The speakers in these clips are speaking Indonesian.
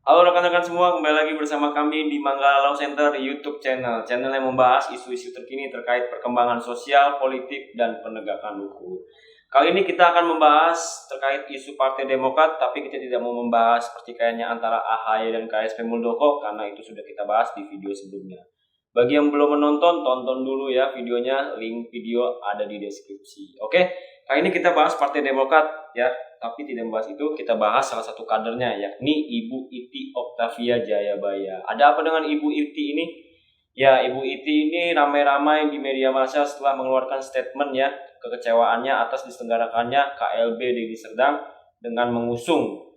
Halo rekan-rekan semua, kembali lagi bersama kami di Manggala Law Center YouTube channel yang membahas isu-isu terkini terkait perkembangan sosial, politik, dan penegakan hukum. Kali ini kita akan membahas terkait isu Partai Demokrat, tapi kita tidak mau membahas pertikaiannya antara AHY dan KSP Muldoko karena itu sudah kita bahas di video sebelumnya. Bagi yang belum menonton, tonton dulu ya videonya, link video ada di deskripsi. Oke, kali ini kita bahas Partai Demokrat ya, tapi tidak membahas itu, kita bahas salah satu kadernya yakni Ibu Iti Octavia Jayabaya. Ada apa dengan Ibu Iti ini? Ya, Ibu Iti ini ramai-ramai di media massa setelah mengeluarkan statement ya, kekecewaannya atas diselenggarakannya KLB Deli Serdang dengan mengusung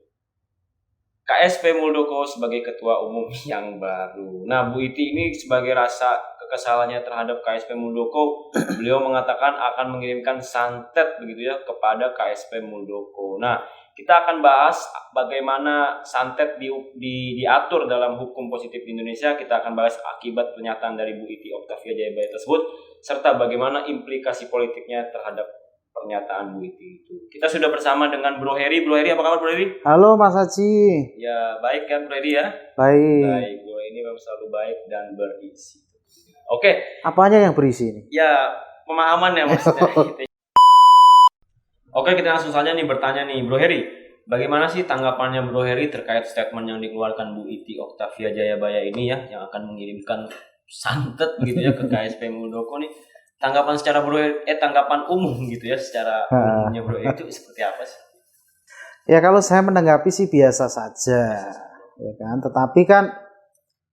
KSP Muldoko sebagai ketua umum yang baru. Nah, Bu Iti ini sebagai rasa kekesalannya terhadap KSP Muldoko, beliau mengatakan akan mengirimkan santet begitu ya kepada KSP Muldoko. Nah, kita akan bahas bagaimana santet diatur dalam hukum positif di Indonesia. Kita akan bahas akibat pernyataan dari Bu Iti Octavia Jayabaya tersebut, serta bagaimana implikasi politiknya terhadap pernyataan Bu Iti itu. Kita sudah bersama dengan Bro Heri. Bro Heri, apa kabar Bro Heri? Halo Mas Haji. Ya, baik kan Bro Heri ya? Baik. Baik, Bro ini memang selalu baik dan berisi. Oke. Apanya yang berisi ini? Ya, pemahaman ya maksudnya. Oke, kita langsung saja nih bertanya nih Bro Heri. Bagaimana sih tanggapannya Bro Heri terkait statement yang dikeluarkan Bu Iti Octavia Jayabaya ini ya, yang akan mengirimkan santet begitu ya ke KSP Muldoko nih? Tanggapan secara tanggapan umum gitu ya, secara umumnya Bro itu seperti apa sih? Ya kalau saya menanggapi sih biasa saja, ya kan. Tetapi kan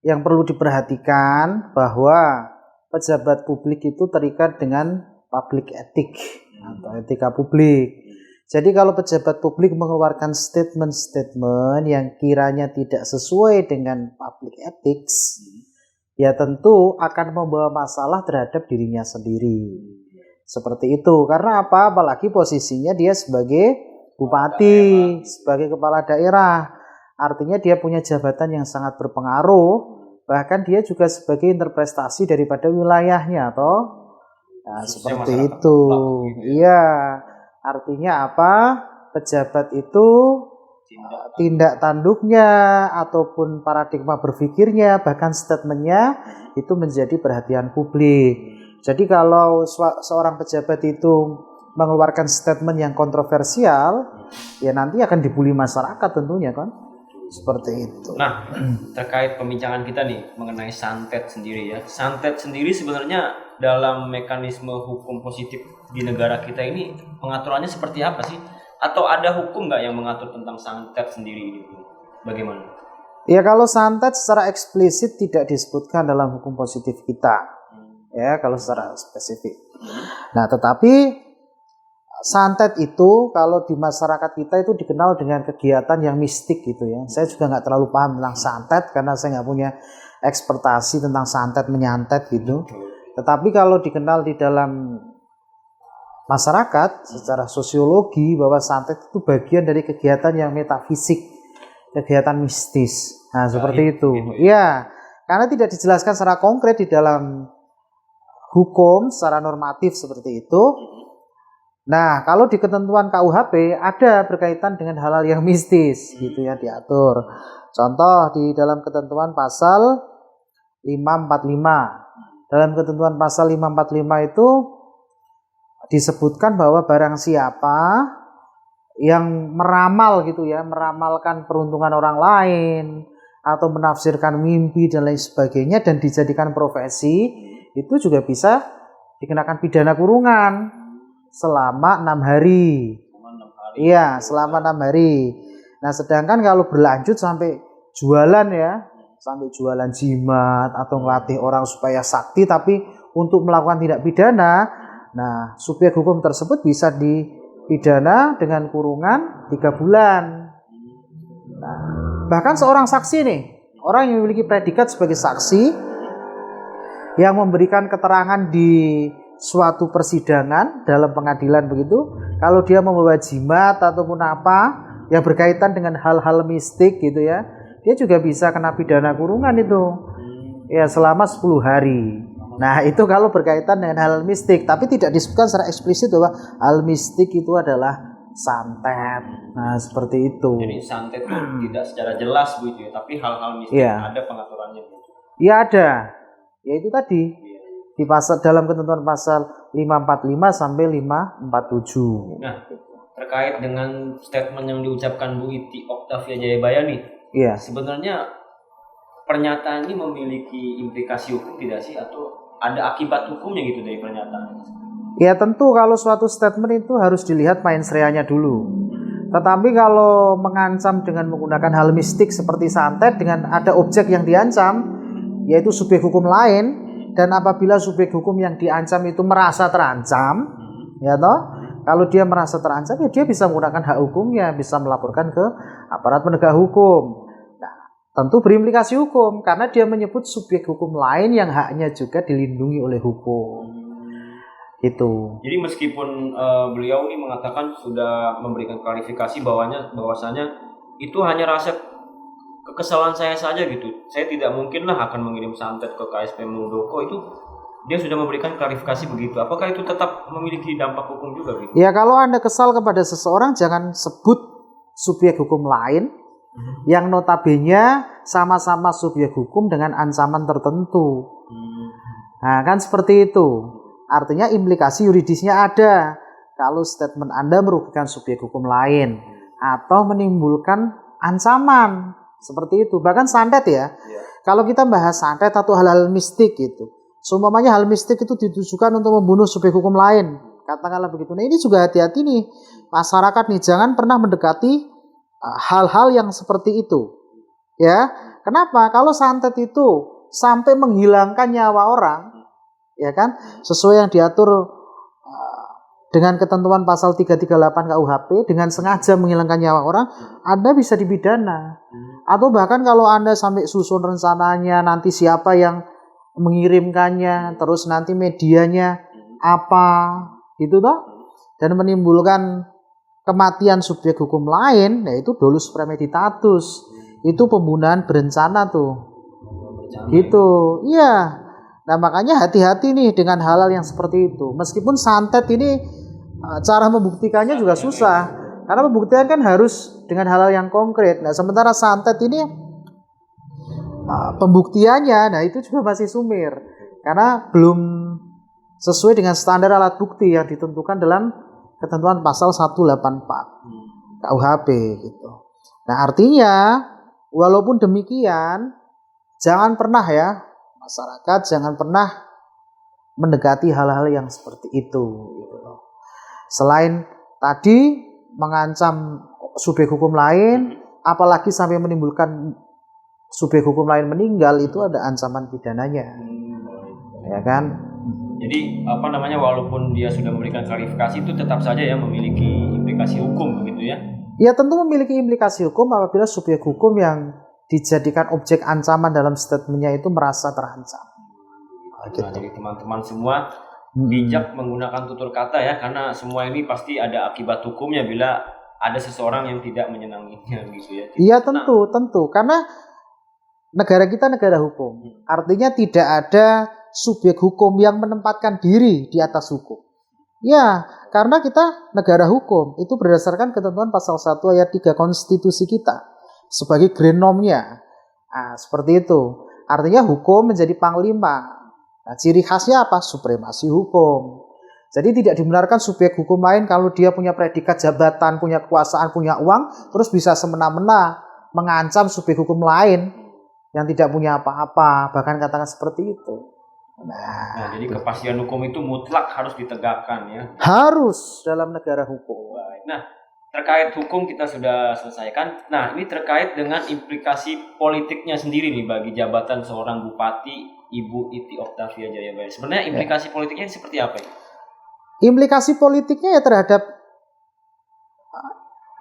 yang perlu diperhatikan bahwa pejabat publik itu terikat dengan public ethic atau etika publik. Jadi kalau pejabat publik mengeluarkan statement-statement yang kiranya tidak sesuai dengan public ethics, ya tentu akan membawa masalah terhadap dirinya sendiri. Seperti itu. Karena apa? Apalagi posisinya dia sebagai bupati, sebagai kepala daerah. Artinya dia punya jabatan yang sangat berpengaruh. Bahkan dia juga sebagai interpretasi daripada wilayahnya, toh. Nah, seperti itu. Iya. Artinya apa? Pejabat itu tindak tanduknya ataupun paradigma berpikirnya, bahkan statementnya itu menjadi perhatian publik. Jadi kalau seorang pejabat itu mengeluarkan statement yang kontroversial, ya nanti akan dibully masyarakat tentunya kan. Seperti itu. Nah, terkait pembincangan kita nih mengenai santet sendiri ya. Santet sendiri sebenarnya dalam mekanisme hukum positif di negara kita ini pengaturannya seperti apa sih? Atau ada hukum nggak yang mengatur tentang santet sendiri ini? Bagaimana? Ya kalau santet secara eksplisit tidak disebutkan dalam hukum positif kita. Ya kalau secara spesifik. Nah tetapi santet itu kalau di masyarakat kita itu dikenal dengan kegiatan yang mistik gitu ya. Saya juga nggak terlalu paham tentang santet karena saya nggak punya ekspertasi tentang santet menyantet gitu. Tetapi kalau dikenal di dalam masyarakat secara sosiologi bahwa santet itu bagian dari kegiatan yang metafisik, kegiatan mistis. Nah, seperti itu. Ya, karena tidak dijelaskan secara konkret di dalam hukum secara normatif seperti itu. Nah, kalau di ketentuan KUHP ada berkaitan dengan hal-hal yang mistis gitu ya diatur. Contoh di dalam ketentuan pasal 545. Dalam ketentuan pasal 545 itu disebutkan bahwa barang siapa yang meramal gitu ya, meramalkan peruntungan orang lain atau menafsirkan mimpi dan lain sebagainya dan dijadikan profesi, itu juga bisa dikenakan pidana kurungan selama 6 hari. Iya, selama 6 hari. Nah, sedangkan kalau berlanjut sampai jualan ya, sampai jualan jimat atau ngelatih orang supaya sakti tapi untuk melakukan tindak pidana, nah, subjek hukum tersebut bisa dipidana dengan kurungan 3 bulan. Nah, bahkan seorang saksi nih, orang yang memiliki predikat sebagai saksi yang memberikan keterangan di suatu persidangan dalam pengadilan begitu, kalau dia membawa jimat ataupun apa yang berkaitan dengan hal-hal mistik gitu ya, dia juga bisa kena pidana kurungan itu. Ya, selama 10 hari. Nah, itu kalau berkaitan dengan hal mistik, tapi tidak disebutkan secara eksplisit bahwa hal mistik itu adalah santet. Nah, seperti itu. Jadi santet itu tidak secara jelas Bu itu ya, tapi hal-hal mistik ada pengaturannya Bu. Iya ada. Ya itu tadi. Di pasal dalam ketentuan pasal 545 sampai 547. Nah, terkait dengan statement yang diucapkan Bu Iti Oktavia Jayabaya nih. Iya. Sebenarnya pernyataan ini memiliki implikasi hukum tidak sih, atau ada akibat hukumnya gitu dari pernyataan? Ya tentu kalau suatu statement itu harus dilihat mensreanya dulu. Tetapi kalau mengancam dengan menggunakan hal mistik seperti santet dengan ada objek yang diancam, yaitu subjek hukum lain, dan apabila subjek hukum yang diancam itu merasa terancam, ya toh, kalau dia merasa terancam ya dia bisa menggunakan hak hukumnya, bisa melaporkan ke aparat penegak hukum. Nah, tentu berimplikasi hukum karena dia menyebut subjek hukum lain yang haknya juga dilindungi oleh hukum. Itu. Jadi meskipun beliau ini mengatakan sudah memberikan klarifikasi bahwasanya itu hanya rasa kekesalan saya saja gitu. Saya tidak mungkinlah akan mengirim santet ke KSP Muldoko, itu dia sudah memberikan klarifikasi begitu. Apakah itu tetap memiliki dampak hukum juga gitu? Ya kalau Anda kesal kepada seseorang jangan sebut subjek hukum lain yang notabene sama-sama subjek hukum dengan ancaman tertentu. Nah kan seperti itu. Artinya implikasi yuridisnya ada kalau statement Anda merugikan subjek hukum lain atau menimbulkan ancaman seperti itu. Bahkan santet ya. Kalau kita bahas santet atau hal-hal mistik gitu, seumpamanya hal mistik itu ditujukan untuk membunuh subjek hukum lain, katakanlah begitu. Nah ini juga hati-hati nih masyarakat nih, jangan pernah mendekati hal-hal yang seperti itu. Ya, kenapa? Kalau santet itu sampai menghilangkan nyawa orang, ya kan, sesuai yang diatur dengan ketentuan pasal 338 KUHP, dengan sengaja menghilangkan nyawa orang, Anda bisa dipidana. Atau bahkan kalau Anda sampai susun rencananya, nanti siapa yang mengirimkannya, terus nanti medianya apa, gitu toh, dan menimbulkan kematian subjek hukum lain, yaitu dolus premeditatus, itu pembunuhan berencana tuh, gitu, iya. Nah makanya hati-hati nih dengan hal-hal yang seperti itu. Meskipun santet ini cara membuktikannya juga susah, karena pembuktian kan harus dengan hal-hal yang konkret. Nah sementara santet ini pembuktiannya, nah itu juga masih sumir, karena belum sesuai dengan standar alat bukti yang ditentukan dalam ketentuan pasal 184 KUHP gitu. Nah artinya walaupun demikian, jangan pernah ya masyarakat jangan pernah mendekati hal-hal yang seperti itu gitu loh. Selain tadi mengancam subjek hukum lain, apalagi sampai menimbulkan subjek hukum lain meninggal, itu ada ancaman pidananya. Ya kan? Jadi walaupun dia sudah memberikan klarifikasi, itu tetap saja ya memiliki implikasi hukum begitu ya? Ya tentu memiliki implikasi hukum apabila subjek hukum yang dijadikan objek ancaman dalam statementnya itu merasa terancam. Nah, jadi teman-teman semua bijak menggunakan tutur kata ya, karena semua ini pasti ada akibat hukumnya bila ada seseorang yang tidak menyenanginya gitu ya. Iya tentu, karena negara kita negara hukum, artinya tidak ada subjek hukum yang menempatkan diri di atas hukum. Ya, karena kita negara hukum itu berdasarkan ketentuan pasal 1 ayat 3 konstitusi kita sebagai grand normnya. Nah, seperti itu. Artinya hukum menjadi panglima. Nah, ciri khasnya apa? Supremasi hukum. Jadi tidak dibenarkan subjek hukum lain kalau dia punya predikat jabatan, punya kekuasaan, punya uang, terus bisa semena-mena mengancam subjek hukum lain yang tidak punya apa-apa, bahkan katakan seperti itu. Nah, jadi kepastian hukum itu mutlak harus ditegakkan ya. Harus dalam negara hukum. Nah, terkait hukum kita sudah selesaikan. Nah, ini terkait dengan implikasi politiknya sendiri nih bagi jabatan seorang bupati Ibu Iti Oktavia Jayabaya. Sebenarnya implikasi politiknya seperti apa ya? Implikasi politiknya ya terhadap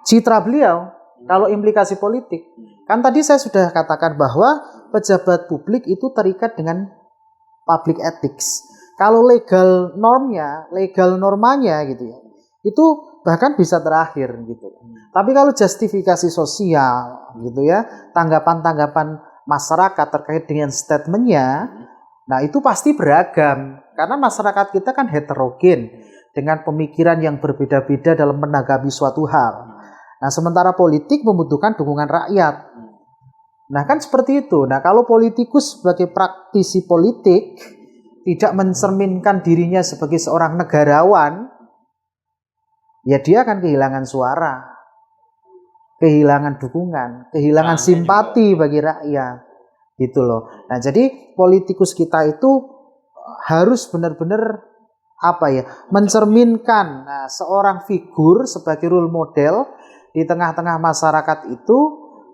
citra beliau. Kalau implikasi politik, kan tadi saya sudah katakan bahwa pejabat publik itu terikat dengan public ethics. Kalau legal normanya gitu ya, itu bahkan bisa terakhir gitu. Tapi kalau justifikasi sosial gitu ya, tanggapan-tanggapan masyarakat terkait dengan statementnya, nah itu pasti beragam. Karena masyarakat kita kan heterogen. dengan pemikiran yang berbeda-beda dalam menanggapi suatu hal. Nah, sementara politik membutuhkan dukungan rakyat. Nah, kan seperti itu. Nah, kalau politikus sebagai praktisi politik tidak mencerminkan dirinya sebagai seorang negarawan, ya dia akan kehilangan suara, kehilangan dukungan, kehilangan simpati bagi rakyat. Gitu loh. Nah, jadi politikus kita itu harus benar-benar mencerminkan seorang figur sebagai role model di tengah-tengah masyarakat itu,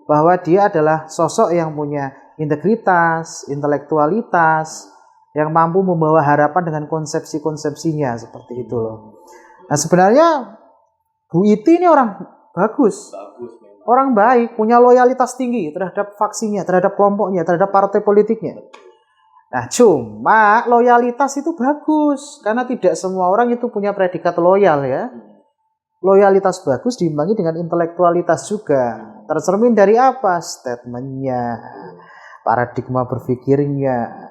bahwa dia adalah sosok yang punya integritas, intelektualitas, yang mampu membawa harapan dengan konsepsi-konsepsinya, seperti itu loh. Nah, sebenarnya Bu Iti ini orang bagus. Orang baik, punya loyalitas tinggi terhadap faksinya, terhadap kelompoknya, terhadap partai politiknya. Nah, cuma loyalitas itu bagus, karena tidak semua orang itu punya predikat loyal ya. Loyalitas bagus diimbangi dengan intelektualitas juga. Tercermin dari apa? Statementnya, paradigma berpikirnya,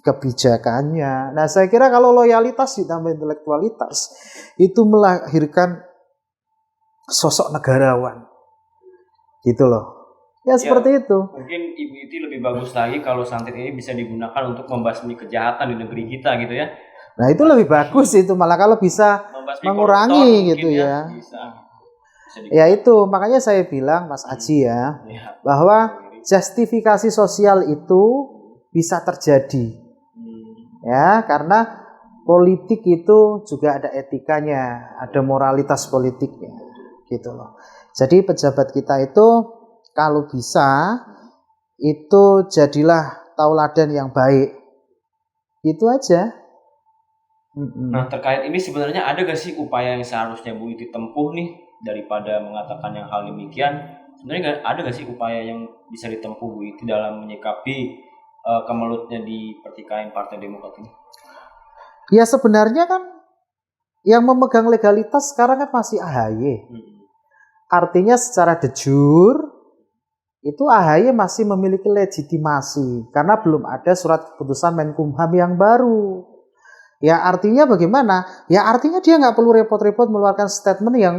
kebijakannya. Nah, saya kira kalau loyalitas ditambah intelektualitas, itu melahirkan sosok negarawan. Gitu loh. Ya, seperti itu. Mungkin Ibu Iti lebih bagus lagi kalau santet ini bisa digunakan untuk membasmi kejahatan di negeri kita gitu ya. Nah, itu lebih bagus itu, malah kalau bisa mengurangi gitu ya. Bisa ya itu, makanya saya bilang Mas Aji ya, bahwa justifikasi sosial itu bisa terjadi. Ya, karena politik itu juga ada etikanya, ada moralitas politiknya. Gitu loh. Jadi pejabat kita itu kalau bisa itu jadilah tauladan yang baik. Itu aja. Nah, terkait ini sebenarnya ada gak sih upaya yang seharusnya Bu Iti tempuh nih daripada mengatakan yang hal demikian? Sebenarnya ada gak sih upaya yang bisa ditempuh Bu Iti dalam menyikapi kemelutnya di pertikaian Partai Demokrat ini? Ya, sebenarnya kan yang memegang legalitas sekarang kan masih AHY. Artinya secara de jure itu AHY masih memiliki legitimasi karena belum ada surat keputusan Menkumham yang baru. Ya, artinya bagaimana? Ya, artinya dia nggak perlu repot-repot mengeluarkan statement yang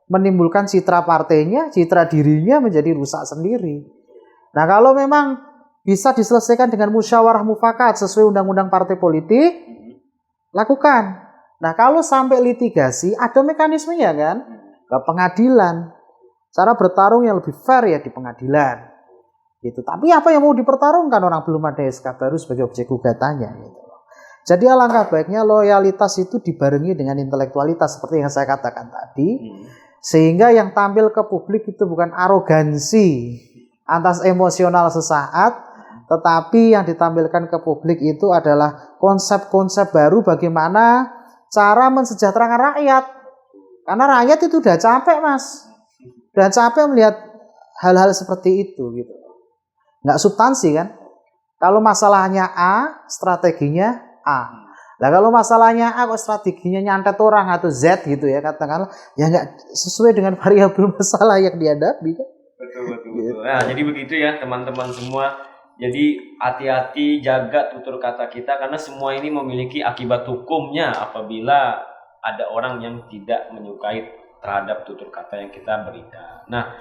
menimbulkan citra partainya, citra dirinya menjadi rusak sendiri. Nah, kalau memang bisa diselesaikan dengan musyawarah mufakat sesuai undang-undang partai politik, lakukan. Nah, kalau sampai litigasi, ada mekanismenya kan? Ke pengadilan. Cara bertarung yang lebih fair ya di pengadilan. Gitu. Tapi apa yang mau dipertarungkan, orang belum ada SK baru sebagai objek gugatannya. Gitu. Jadi alangkah baiknya loyalitas itu dibarengi dengan intelektualitas seperti yang saya katakan tadi. Sehingga yang tampil ke publik itu bukan arogansi atas emosional sesaat, tetapi yang ditampilkan ke publik itu adalah konsep-konsep baru bagaimana cara mensejahterakan rakyat. Karena rakyat itu udah capek, Mas. Udah capek melihat hal-hal seperti itu gitu. Nggak substansi kan? Kalau masalahnya A, strateginya A. Nah, kalau masalahnya A kok strateginya nyantet orang atau Z gitu ya, katakanlah, ya nggak sesuai dengan variabel masalah yang dihadapi kan? Betul. Nah, jadi begitu ya teman-teman semua. Jadi hati-hati, jaga tutur kata kita karena semua ini memiliki akibat hukumnya apabila ada orang yang tidak menyukai terhadap tutur kata yang kita berikan. Nah,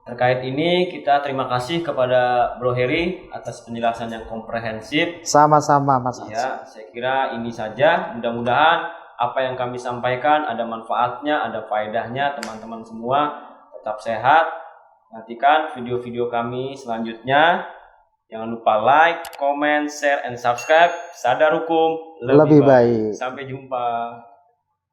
terkait ini kita terima kasih kepada Bro Heri atas penjelasan yang komprehensif. Sama-sama Mas. Ya, saya kira ini saja. Mudah-mudahan apa yang kami sampaikan ada manfaatnya, ada faedahnya teman-teman semua. Tetap sehat. Nantikan video-video kami selanjutnya. Jangan lupa like, comment, share, and subscribe. Sadar hukum lebih baik. Sampai jumpa.